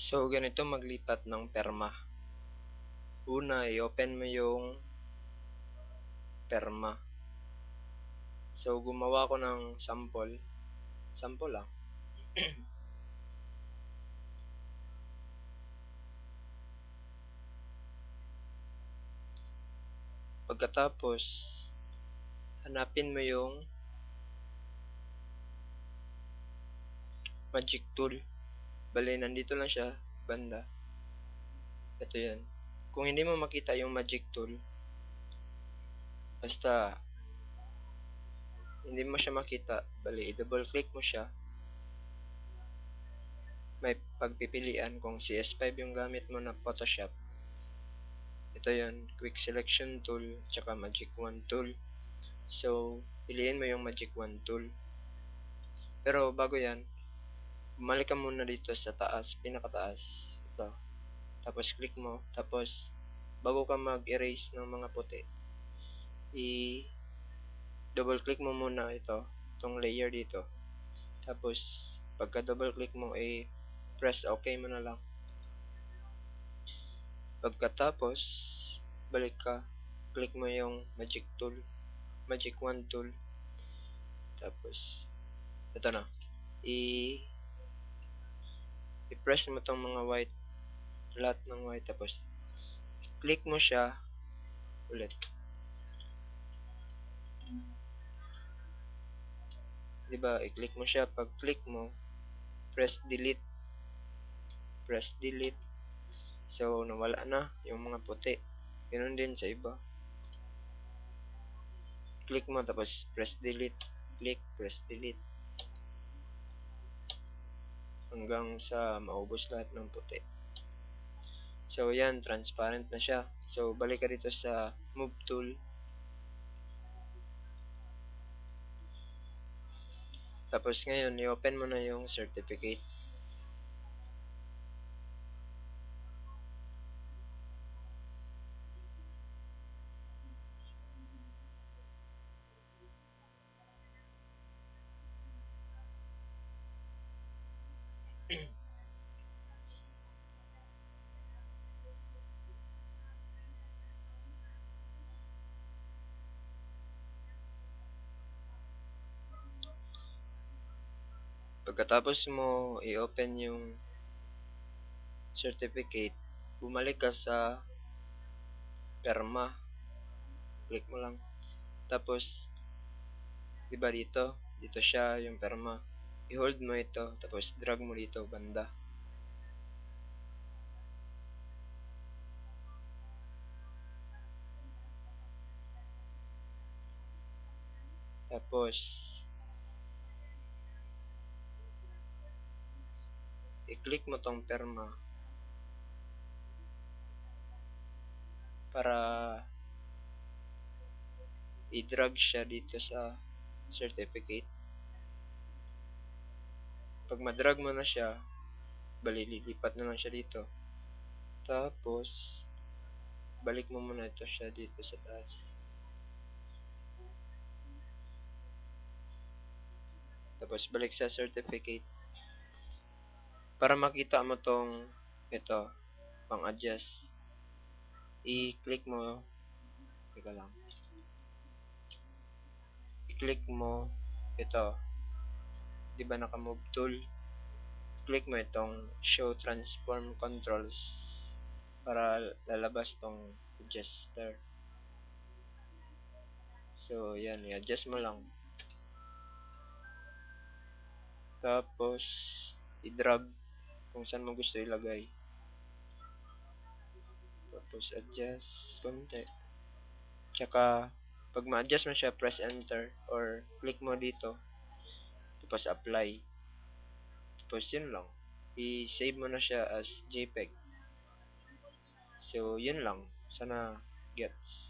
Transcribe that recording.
So, ganito maglipat ng perma. Una, i-open mo yung perma. So, gumawa ko ng sample. Sample lang. Pagkatapos, hanapin mo yung magic tool. Bale, nandito lang siya, banda. Ito yan. Kung hindi mo makita yung magic tool, basta hindi mo siya makita, bale, i-double click mo siya. May pagpipilian kung CS5 yung gamit mo na Photoshop. Ito yan, quick selection tool, tsaka magic wand tool. So, piliin mo yung magic wand tool. Pero bago yan, bumalik ka muna dito sa taas, pinakataas. Ito. Tapos click mo. Tapos, bago ka mag-erase ng mga puti, double click mo muna ito, itong layer dito. Tapos, pagka double click mo, press OK mo na lang. Pagkatapos, balik ka, click mo yung magic tool, magic wand tool. Tapos, ito na. I-press mo tong mga white, lahat ng white. Tapos, click mo siya ulit. Diba, i-click mo siya. Pag click mo, press delete. Press delete. So, nawala na yung mga puti. Ganun din sa iba. Click mo, tapos press delete. Click, press delete. Hanggang sa maubos lahat ng puti. So, yan, transparent na siya. So, balik ka dito sa move tool. Tapos ngayon, i-open mo na yung certificate. Pagkatapos mo i-open yung certificate, bumalik ka sa perma. Click mo lang. Tapos, diba dito siya yung perma. I-hold mo ito, tapos drag mo dito banda. Tapos, i-click mo tong perma para i-drag siya dito sa certificate. Pag ma-drag mo na siya, bali lilipat na lang siya dito. Tapos, balik mo muna ito siya dito sa taas. Tapos, balik sa certificate. Para makita mo tong ito, pang-adjust, i-click mo, teka lang, i-click mo ito, di ba naka-move tool, click mo itong show transform controls para lalabas tong adjuster. So yan, i-adjust mo lang, tapos i-drag kung saan mo gusto ilagay, tapos adjust konti. Tsaka pag ma-adjust mo siya, press enter or click mo dito, tapos apply. Tapos yun lang, i-save mo na siya as JPEG. So yun lang, sana gets.